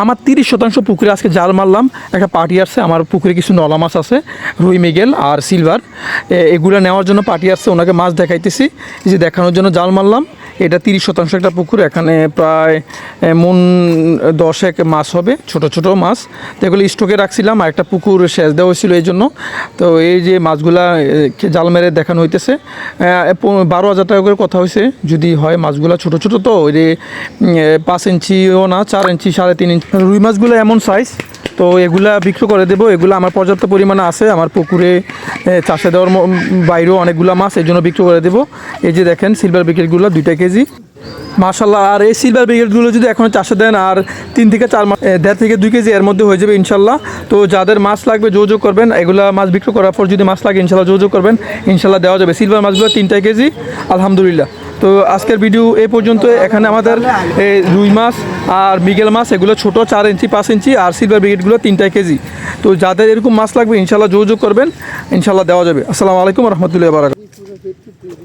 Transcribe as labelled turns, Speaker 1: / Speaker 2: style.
Speaker 1: আমার 30% পুকুরে আজকে জাল মারলাম। একটা পার্টি আসছে, আমার পুকুরে কিছু নলা মাছ আছে, রুই মৃগেল আর সিলভার, এগুলো নেওয়ার জন্য পার্টি আসছে, ওনাকে মাছ দেখাইতেছি, এই যে দেখানোর জন্য জাল মারলাম। এটা 30% একটা পুকুর, এখানে প্রায় মন 10 মাছ হবে, ছোট ছোট মাছ। তো এগুলো স্টকে রাখছিলাম, আর একটা পুকুর সেচ দেওয়া হয়েছিল এই জন্য। তো এই যে মাছগুলা জাল মেরে দেখানো হইতেছে, 12,000 টাকা করে কথা হয়েছে যদি হয়। মাছগুলা ছোট ছোট, তো ওই যে 5 ইঞ্চিও না, 4 ইঞ্চি 3.5 ইঞ্চি রুই মাছগুলো এমন সাইজ। তো এগুলা বিক্রি করে দেবো। এগুলো আমার পর্যাপ্ত পরিমাণে আছে, আমার পুকুরে চাষে দেওয়ার বাইরেও অনেকগুলো মাছ, এই জন্য বিক্রি করে দেবো। এই যে দেখেন সিলভার ব্রিকেটগুলো 2 কেজি মাশাল্লাহ। আর এই সিলভার ব্রিগেডগুলো যদি এখন চাষে দেন, আর 3 থেকে 4 মাস, 1.5 থেকে 2 কেজি এর মধ্যে হয়ে যাবে ইনশাল্লাহ। তো যাদের মাছ লাগবে যোগাযোগ করবেন, এগুলা মাছ বিক্রি করার পর যদি মাছ লাগে ইনশাল্লাহ যোগাযোগ করবেন, ইনশাল্লাহ দেওয়া যাবে। সিলভার মাছগুলো 3 কেজি আলহামদুলিল্লাহ। তো আজকের ভিডিও এই পর্যন্ত। এখানে আমাদের রুই মাছ আর মৃগেল মাছ এগুলো ছোট, 4 ইঞ্চি 5 ইঞ্চি, আর সিলভার ব্রিগেডগুলো 3 কেজি। তো যাদের এরকম মাছ লাগবে ইনশাল্লাহ যোগাযোগ করবেন, ইনশাল্লাহ দেওয়া যাবে। আসসালামু আলাইকুম রহমতুল্লাহি ওয়া বারাকাতুহু।